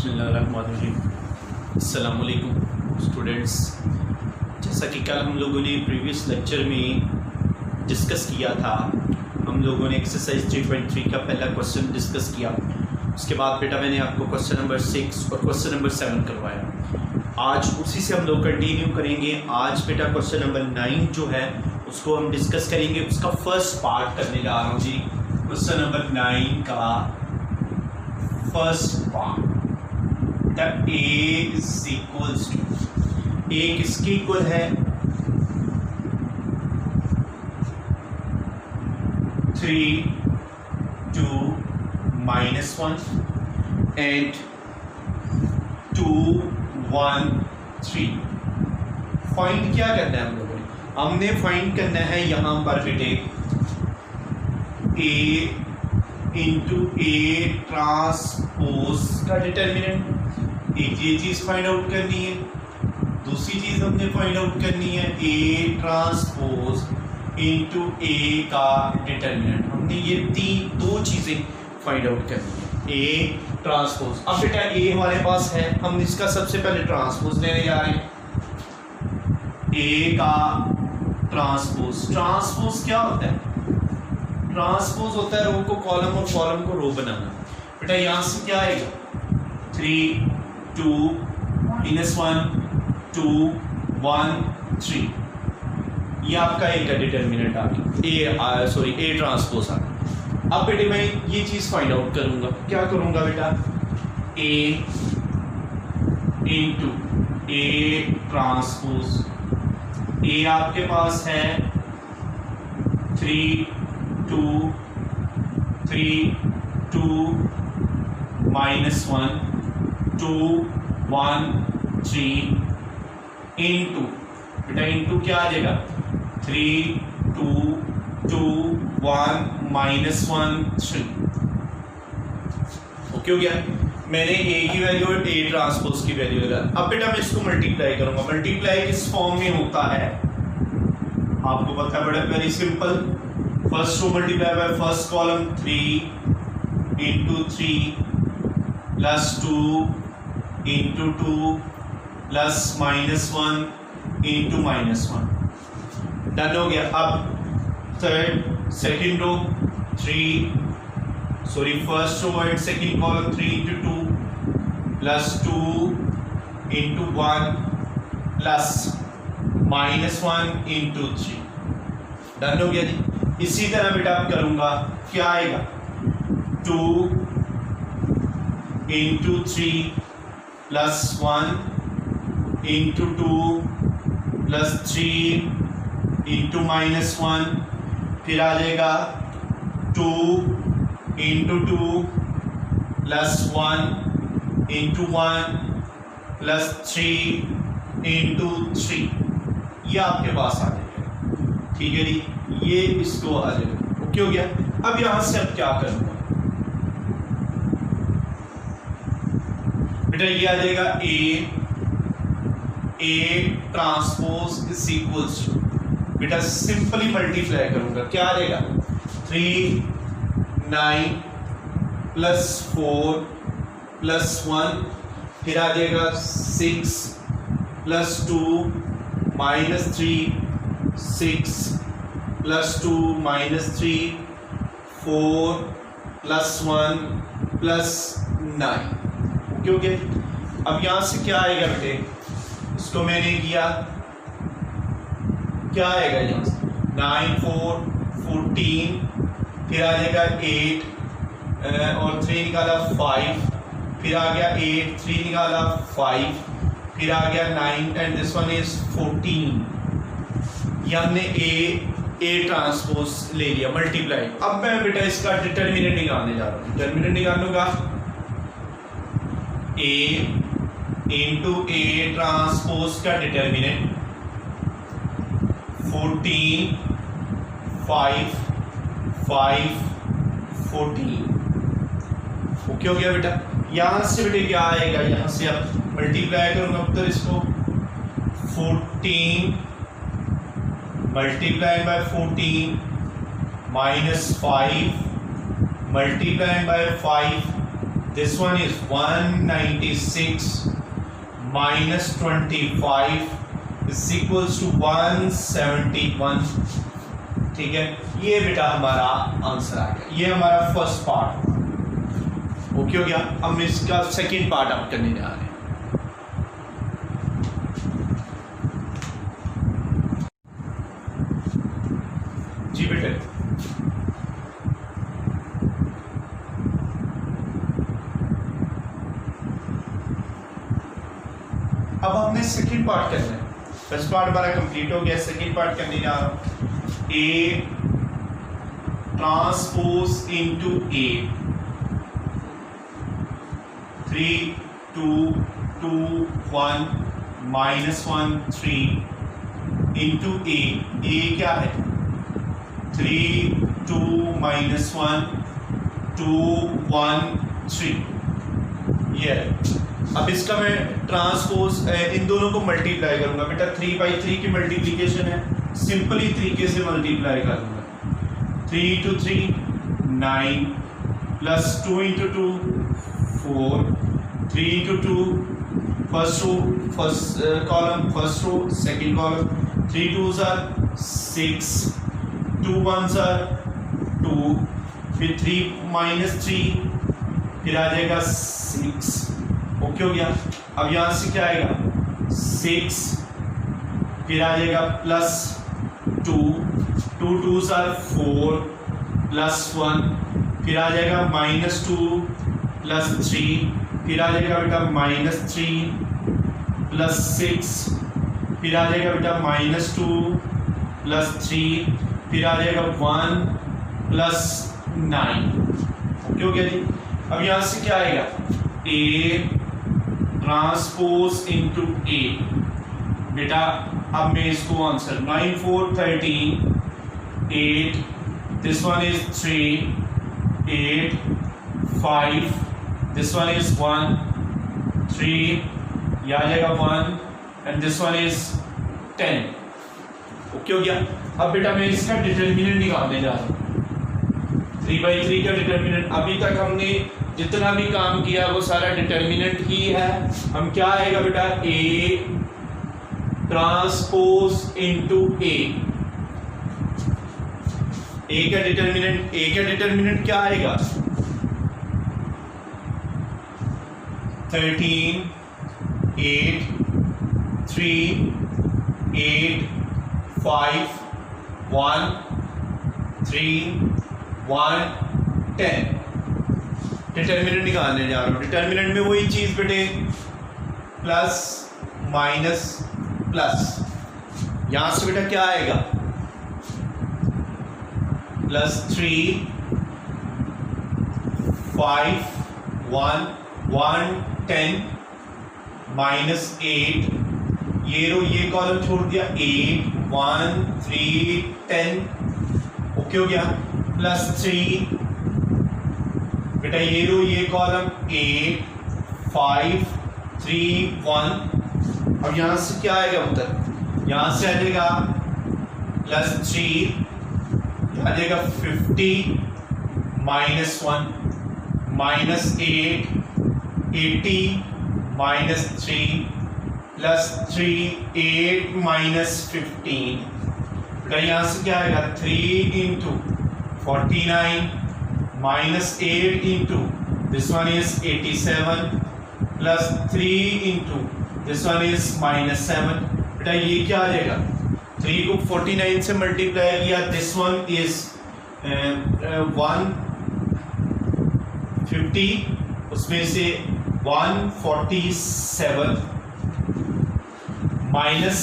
बिस्मिल्लाहिर्रहमानिर्रहीम। अस्सलाम वालेकुम स्टूडेंट्स। जैसा कि कल हम लोगों ने प्रीवियस लेक्चर में डिस्कस किया था, हम लोगों ने एक्सरसाइज 3.3 का पहला क्वेश्चन डिस्कस किया। उसके बाद बेटा मैंने आपको क्वेश्चन नंबर 6 और क्वेश्चन नंबर 7 करवाया। आज उसी से हम लोग कंटिन्यू करेंगे। आज बेटा क्वेश्चन नंबर 9 जो है उसको हम डिस्कस करेंगे। उसका फर्स्ट पार्ट करने जा रहा हूँ जी। क्वेश्चन नंबर 9 का first part, A is equals to, A किसके इक्वल है? 3, 2, -1 and 2, 1, 3। फाइंड क्या करना है हम लोगों ने? हमने फाइंड करना है यहाँ पर बेटे A इंटू A ट्रांसपोज का डिटर्मिनेंट। एक ये चीज फाइंड आउट करनी है, दूसरी चीज हमने फाइंड आउट करनी है A ट्रांसपोज इंटू A का डिटर्मिनेंट। हमने ये दो चीजें फाइंड आउट करनी है, A ट्रांसपोज। अब बेटा A हमारे पास है, हम इसका सबसे पहले ट्रांसपोज लेने जा रहे हैं। A का ट्रांसपोज, ट्रांसपोज क्या होता है? ट्रांसपोज होता है रो को कॉलम और कॉलम को रो बनाना। बेटा यहां से क्या आएगा? 3, 2, -1, 2, 1, 3। ये आपका A का डिटर्मिनेंट आ गया, A ट्रांसपोज आ गया। अब बेटे मैं ये चीज फाइंड आउट करूंगा। क्या करूंगा बेटा? A into A transpose. A आपके पास है 3, 2, -1, 2, 1, 3 इंटू, बेटा इंटू क्या आ जाएगा? 3, 2, 2, 1, -1, 3। ओके हो गया। मैंने A की वैल्यू और A ट्रांसपोज की वैल्यू लगा। अब बेटा मैं इसको मल्टीप्लाई करूंगा। मल्टीप्लाई किस फॉर्म में होता है आपको पता है? बड़ा very simple. First row multiply by first column 3 into 3 plus 2 into 2 plus -1 into -1। Done हो गया। अब second row first row and second column 3 into 2 plus 2 into 1 plus -1 into 3। Done हो गया जी। इसी तरह बेटा आप करूंगा, क्या आएगा? 2 into 3 plus 1 into 2 plus 3 into -1। फिर आ जाएगा 2 into 2 plus 1 into 1 plus 3 into 3। ये आपके पास आ जाएगा। ठीक है जी, ये इसको आ जाएगा। ओके हो गया। अब यहां से अब क्या करूंगा बेटा? ये आ जाएगा A transpose is equals to, बेटा सिंपली मल्टीप्लाई करूंगा। क्या आ जाएगा? 3, 9 प्लस 4 प्लस 1। फिर आ जाएगा 6 प्लस 2 -3, 6 प्लस 2 -3, 4 प्लस 1 प्लस 9। क्योंकि अब यहां से क्या आएगा बेटे? इसको मैंने किया, क्या आएगा यहां से? 9, 4, 14। फिर आ जाएगा 8 और 3 निकाला 5। फिर आ गया 8, 3 निकाला 5। फिर आ गया 9 एंड दिस वन इज 14। ये हमने A ट्रांसपोज ले लिया मल्टीप्लाई। अब मैं बेटा इसका डिटर्मिनेंट निकालने जा रहा हूँ। डिटर्मिनेंट निकालूंगा A इंटू A ट्रांसपोज का डिटर्मिनेंट 14, 5, 5, 14। ओके हो गया बेटा। यहां से बेटे क्या आएगा? यहां से अब मल्टीप्लाई करूंगा उत्तर इसको 14 multiply by 14 -5 multiply by 5 this one is 196 minus 25 is equals to 171। ठीक है, ये बेटा हमारा आंसर आ गया, ये हमारा फर्स्ट पार्ट ओके हो गया। अब इसका सेकंड पार्ट आप करने जा रहे हैं। जी बेटे, अब हमने सेकंड पार्ट करना है। फर्स्ट पार्ट हमारा कंप्लीट हो गया, सेकंड पार्ट करने जा रहा हूं। A transpose into A, 3 2 2 1 -1 3 into A. A क्या है? 3 2 -1 2 1 3, ये है। अब इसका मैं ट्रांसपोज इन दोनों को मल्टीप्लाई करूंगा बेटा। 3 बाई 3 की मल्टीप्लीकेशन है, सिंपली तरीके से मल्टीप्लाई करूंगा। 3 into 3 9 plus 2 into 2 4, 3 into 2 first row first column, first row second column, 3 2s are 6, 2 1s are 2, फिर 3 minus 3 फिर आ जाएगा 6। ओके हो गया। अब यहां से क्या आएगा? 6 फिर आ जाएगा प्लस 2, 2 2s are 4 प्लस 1 फिर आ जाएगा -2 प्लस 3 फिर आ जाएगा बेटा -3 प्लस 6 फिर आ जाएगा बेटा -2 प्लस 3 फिर आ जाएगा 1 प्लस 9। ओके हो गया जी। अब यहां से क्या आएगा? ए ट्रांसपोज इनटू ए। बेटा अब मैं इसको answer 9 4 13 8, this one is 3 8 5, this one is 1 3, यह आ जाएगा 1 and this one is 10। Okay हो गया। अब बेटा मैं इसका डिटर्मिनेंट निकालने जा रहा हूँ। 3 बाई 3 का डिटर्मिनेंट, अभी तक हमने जितना भी काम किया वो सारा डिटर्मिनेंट ही है। हम क्या आएगा बेटा? ए ट्रांसपोज इनटू ए। ए का डिटर्मिनेंट क्या आएगा? 13 8 3 8 5 1 3 1 10। डिटर्मिनेंट निकालने जा रहा हूँ। डिटर्मिनेंट में वही चीज़ बेटे, प्लस माइनस प्लस। यहाँ से बेटा क्या आएगा? +3 5 1 1 10 -8, ये रो ये कॉलम छोड़ दिया, 8 1 3 10। ओके हो गया। +3 बेटा ये रो ये कॉलम 8 5 3 1। अब यहां से क्या आएगा उत्तर? यहां से आ जाएगा +3, आ जाएगा 50 -1 -8 80 -3 +3 8 -15। बेटा यहां से क्या आएगा? 3 into 49 -8 into this one is 87 plus 3 into this one is -7। बेटा ये क्या आ जाएगा? 3 को 49 से मल्टीप्लाई किया, दिस वन इज 150, उसमें से 147 minus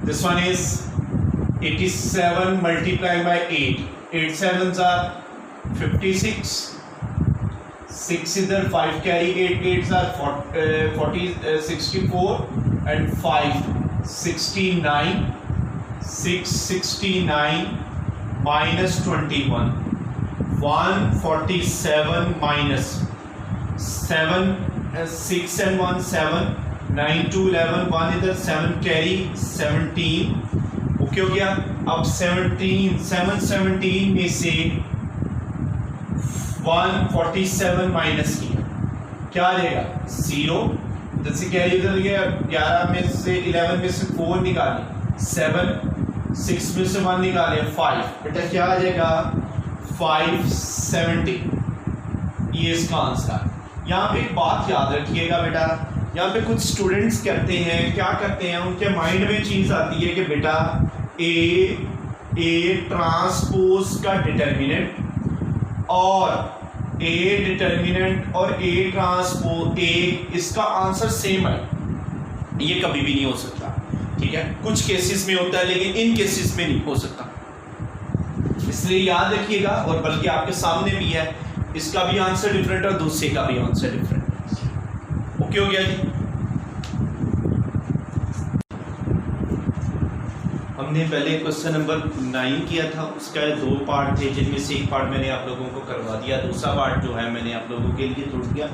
this one is 87 multiply by 8, 8 7s are 56, 6 इधर 5 carry, 8 8s are 64 and 5 69, 669 minus 21, 147 minus 7, 6 and 1 7, 9 2 11, 1 इधर 7 कैरी 17। ओके हो गया। अब 717 में से 147 माइनस किया, क्या आ जाएगा 0। जैसे क्या इधर 11 में से 11 में से 4 निकाले 7, 6 में से 1 निकाले 5, बेटा क्या आ जाएगा 570। ये इसका आंसर। यहाँ पे एक बात याद रखिएगा बेटा, यहाँ पे कुछ स्टूडेंट्स करते हैं, क्या करते हैं, उनके माइंड में चीज आती है कि बेटा ए ट्रांसपोज का डिटर्मिनेंट और ए डिटर्मिनेंट और ए ट्रांसपोज ए इसका आंसर सेम है। ये कभी भी नहीं हो सकता, ठीक है। कुछ केसेस में होता है लेकिन इन केसेस में नहीं हो सकता, इसलिए याद रखिएगा। और बल्कि आपके सामने भी है, इसका भी आंसर डिफरेंट और दूसरे का भी आंसर डिफरेंट। ओके हो गया जी। हमने पहले क्वेश्चन नंबर 9 किया था, उसका 2 पार्ट थे, जिनमें से एक पार्ट मैंने आप लोगों को करवा दिया, दूसरा पार्ट जो है मैंने आप लोगों के लिए छोड़ दिया,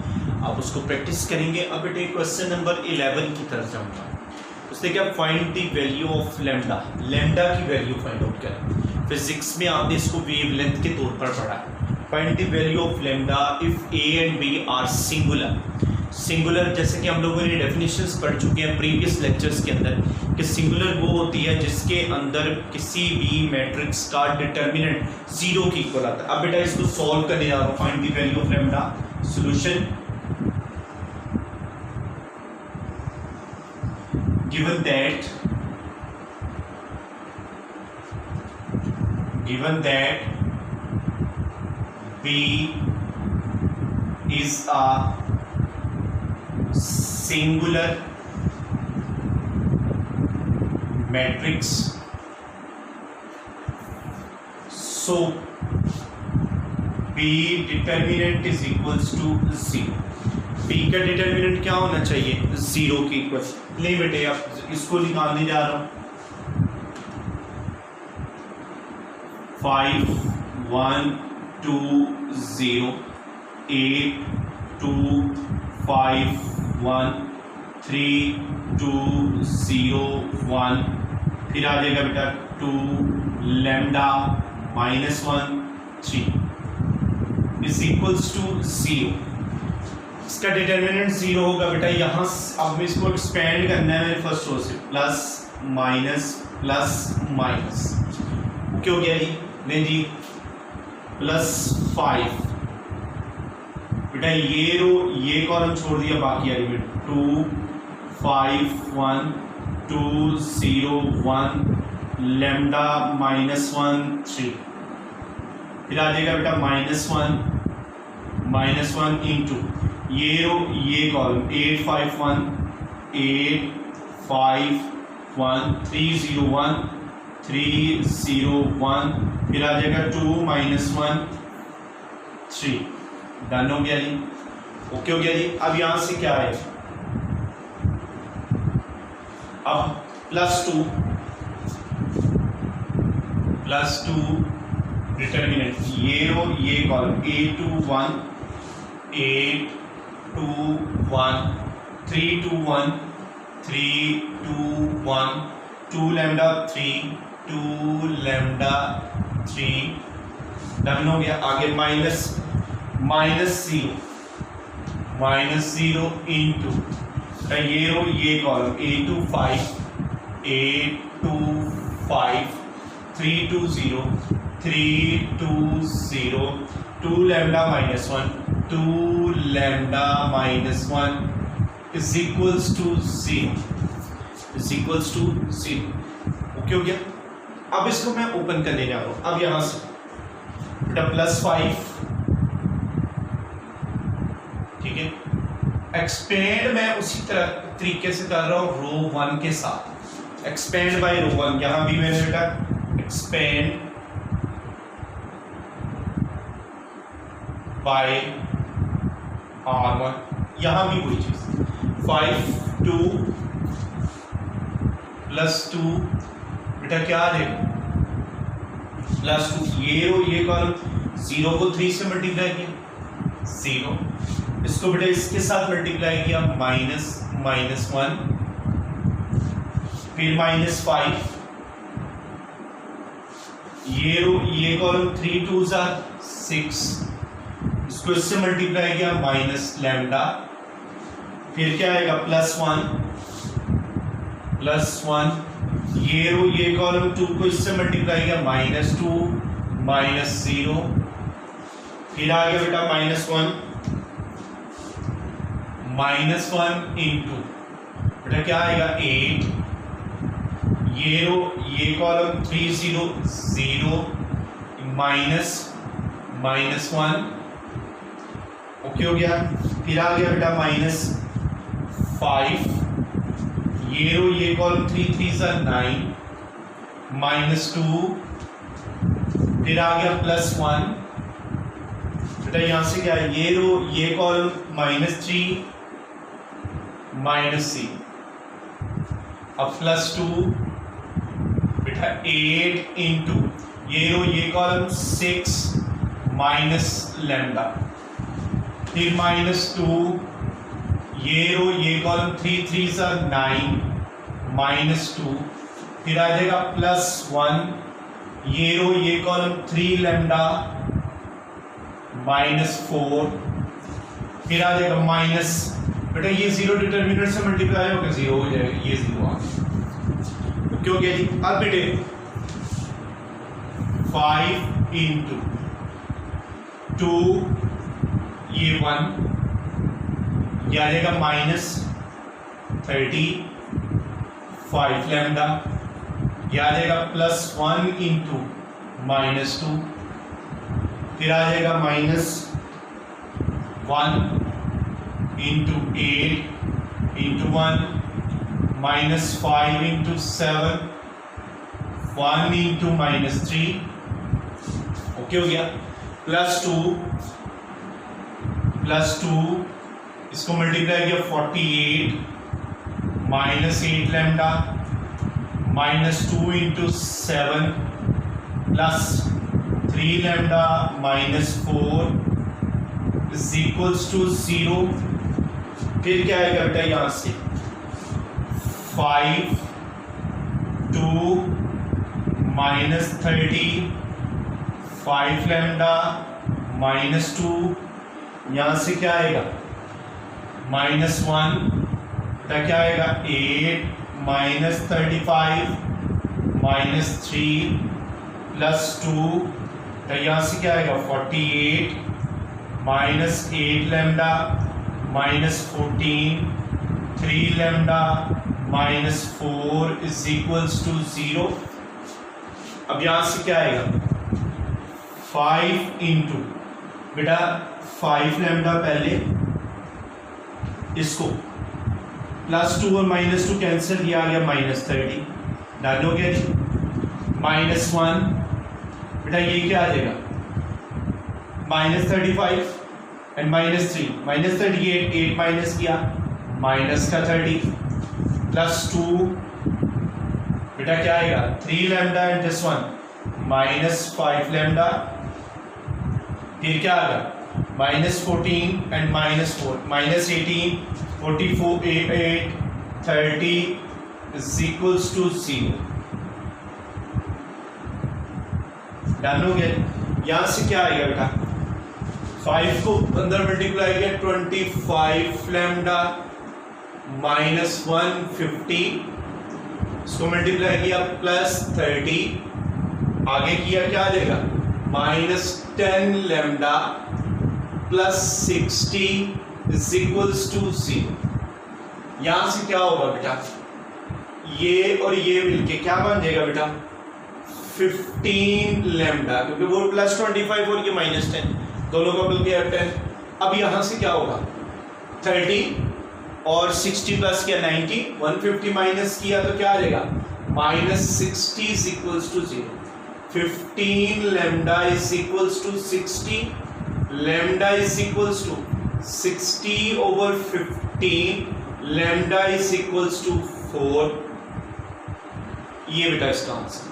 आप उसको प्रैक्टिस करेंगे। अब बेटे क्वेश्चन नंबर 11 की तरफ जाऊंगा। उसने क्या, find the value of lambda, lambda की वैल्यू फाइंड आउट करें। फिजिक्स में आपने इसको वेवलेंथ के तौर पर पढ़ा है। Find the value of lambda if A and B are singular. Singular जैसे कि हम लोगों ने डेफिनेशंस पढ़ चुके हैं प्रीवियस लेक्चर्स के अंदर कि सिंगुलर वो होती है जिसके अंदर किसी भी मैट्रिक्स का डिटर्मिनेंट 0 के इक्वल आता है। अब बेटा इसको सॉल्व करने जा रहा हूं। Find the value of lambda, solution given that B is a singular matrix, so B determinant is equals to 0। B का डिटर्मिनेंट क्या होना चाहिए, 0 के इक्वल। नहीं बेटे अब इसको निकालने जा रहा हूं। 5 1 2 0 8 2 5 1 3 2 0 1, फिर आ जाएगा बेटा 2 लैम्डा -1 3 इज इक्वल्स टू 0। इसका डिटर्मिनेंट 0 होगा बेटा। यहाँ अब इसको एक्सपेंड करना है मेरे फर्स्ट रो से, plus minus plus minus. Okay हो गया जी। नहीं जी, +5 बेटा ये रो ये कॉलम छोड़ दिया, बाकी एलिमेंट 2 5 1 2 0 1 लैम्डा -1 3, फिर आ जाएगा बेटा -1 इंटू ये रो ये कॉलम 8 5 1 8 5 1 3 0 1 3 0 1, फिर आ जाएगा 2 -1 3। डन हो गया जी। ओके हो गया जी। अब यहां से क्या है, अब +2 डिटर्मिनेंट ये रो ये कॉलम 8 2 1 8 2 1 3 2 1 3 2 1 2 लैम्डा 3 2 लैम्डा 3। डन हो गया। आगे -0 इंटू ये रो ये column 8 2 5 8 2 5 3 2 0 3 2 0 2 lambda -1 2 lambda -1 is equals to 0। Okay हो गया। अब इसको मैं ओपन करने जा रहा हूं। अब यहां से बेटा +5, ठीक है। एक्सपेंड मैं उसी तरह तरीके से कर रहा हूं रो 1 के साथ। एक्सपेंड बाय रो 1, यहां भी मैंने बेटा एक्सपेंड बाय R1, यहां भी वही चीज 5 2 +2 बेटा क्या आ जाएगा +2 ये रो ये कॉलम 0 को 3 से मल्टीप्लाई किया 0, इसको बेटा इसके साथ मल्टीप्लाई किया -1, फिर -5 ये रो ये कॉलम 3 2 6, इसको इससे मल्टीप्लाई किया माइनस लैम्डा, फिर क्या आएगा +1, ये रो ये कॉलम 2 को इससे मल्टीप्लाई किया -2 -0, फिर आ गया बेटा -1 इंटू बेटा क्या आएगा 8, ये रो ये कॉलम 3 0 0 -1, ओके हो गया। फिर आ गया बेटा -5, ये रो ये कॉलम 3 3 9 -2, फिर आ गया +1 बेटा यहां से क्या है, ये रो ये कॉलम -3 -c, अब +2 बेटा 8 इंटू ये रो ये कॉलम 6 माइनस लैम्डा, फिर -2, ये रो ये कॉलम 3 3 9 -2, फिर आ जाएगा +1, ये रो ये कॉलम 3 लैम्डा -4, फिर आ जाएगा माइनस बेटा ये 0 डिटर्मिनेंट से मल्टीप्लाई होकर 0 हो जाएगा, ये 0 आ गया, क्यों गया जी। अब बेटे 5 इंटू 2 ये 1, ये आ जाएगा -35 लैम्डा, ये आ जाएगा +1 इंटू -2, फिर आ जाएगा -1 into 8 into 1 -5 into 7 1 into -3, okay हो गया। +2 इसको मल्टीप्लाई किया 48 -8 lambda -2 into 7 +3 lambda -4 is equals to 0। फिर क्या आएगा बेटा यहां से 5 2 -30 5 लैम्डा -2, यहां से क्या आएगा -1 बेटा क्या आएगा 8 -35 -3 +2 तो यहाँ से क्या आएगा 48 -8 lambda -14 3 lambda -4 is equals to 0। अब यहाँ से क्या आएगा 5 इंटू बेटा 5 लैम्डा पहले, इसको +2 और -2 कैंसिल, किया आ गया -30 डालोगे जी -1 बेटा ये क्या आ जाएगा -35 एंड -3 -38 8 माइनस किया -30 +2 बेटा क्या आएगा 3 lambda and this one -5 lambda, फिर क्या आएगा -14 and -4 -18 44 8 30 is equals to 0। Done हो गया। यहां से क्या आएगा बेटा 5 को अंदर मल्टीप्लाई किया 25 लैम्डा -150, इसको मल्टीप्लाई किया +30, आगे किया क्या आ जाएगा -10 लैम्डा +60 इज इक्वल्स टू 0। यहां से क्या होगा बेटा ये और ये मिलके क्या बन जाएगा बेटा 15 लैम्डा, क्योंकि वो +25 और ये -10 दोनों का मिल गया 10। अब यहां से क्या होगा 30 और 60 प्लस किया 90 150 माइनस किया तो क्या आ जाएगा -60 is equals to 0। 15 lambda is equals to 60, lambda is equals to 60/15, lambda is equals to 4। ये बेटा इसका आंसर।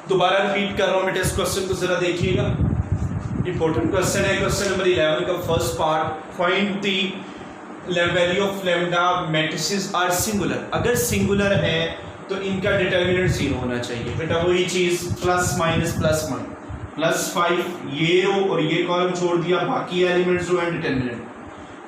दोबारा रिपीट कर रहा हूं बेटा, इस क्वेश्चन को जरा देखिएगा, इंपॉर्टेंट क्वेश्चन है। क्वेश्चन नंबर 11 का first part, find the value of lambda matrices are singular. अगर सिंगुलर है तो इनका डिटर्मिनेंट 0 होना चाहिए बेटा, वही चीज +-+1 +5 ये रो और ये कॉलम छोड़ दिया, बाकी एलिमेंट्स जो हैं डिटरमिनेंट।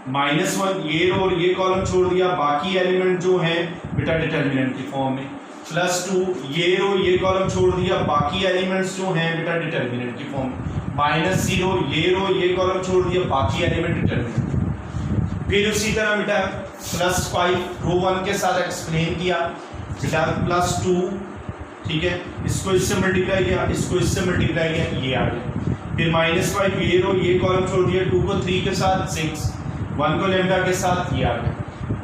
-1 ये रो और ये कॉलम छोड़ दिया, बाकी एलिमेंट जो हैं बेटा डिटरमिनेंट की फॉर्म में। +2 ये रो ये कॉलम छोड़ दिया, बाकी एलिमेंट्स जो हैं बेटा डिटरमिनेंट की फॉर्म में। -0 ये रो ये कॉलम छोड़ दिया, बाकी एलिमेंट डिटरमिनेंट। फिर उसी तरह बेटा +5 रो 1 के साथ एक्सप्लेन किया बेटा, +2 ठीक है, इसको इससे मल्टीप्लाई किया, इसको इससे मल्टीप्लाई किया, ये आ गया। फिर -5 ये रो ये कॉलम छोड़ दिया, 2 को 3 के साथ 6, 1 को लैम्डा के साथ ये आ गया।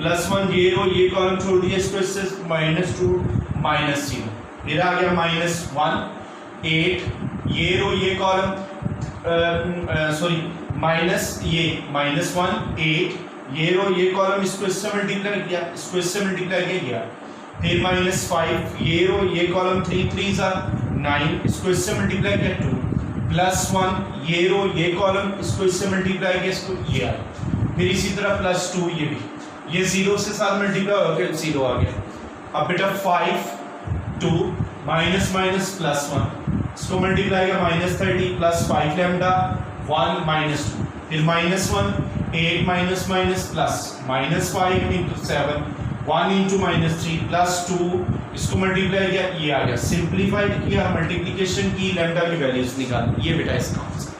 +1 ये रो ये कॉलम छोड़ दिया, इसको इससे -2 -0, फिर आ गया -1 8 ये रो ये कॉलम सॉरी माइनस ये -1 8 ये रो ये कॉलम, इसको इससे मल्टीप्लाई किया, इसको इससे मल्टीप्लाई किया। फिर -5 ये रो ये कॉलम 3 3 9, इसको इससे मल्टीप्लाई किया 2, +1 ये रो ये कॉलम, इसको इससे मल्टीप्लाई किया, इसको ये आ गया। फिर इसी तरह +2 ये भी, ये 0 से साथ मल्टीप्लाई होकर 0 आ गया। अब बेटा 5 2 -+1, इसको मल्टीप्लाई किया -30 +5 लैम्डा 1 -2, फिर -1 8 -5 into 7 1 into -3 +2, इसको मल्टीप्लाई किया, ये आ गया। सिंप्लीफाइड किया, मल्टीप्लिकेशन की, लैम्डा की वैल्यूज निकाल, ये बेटा इसका आंसर।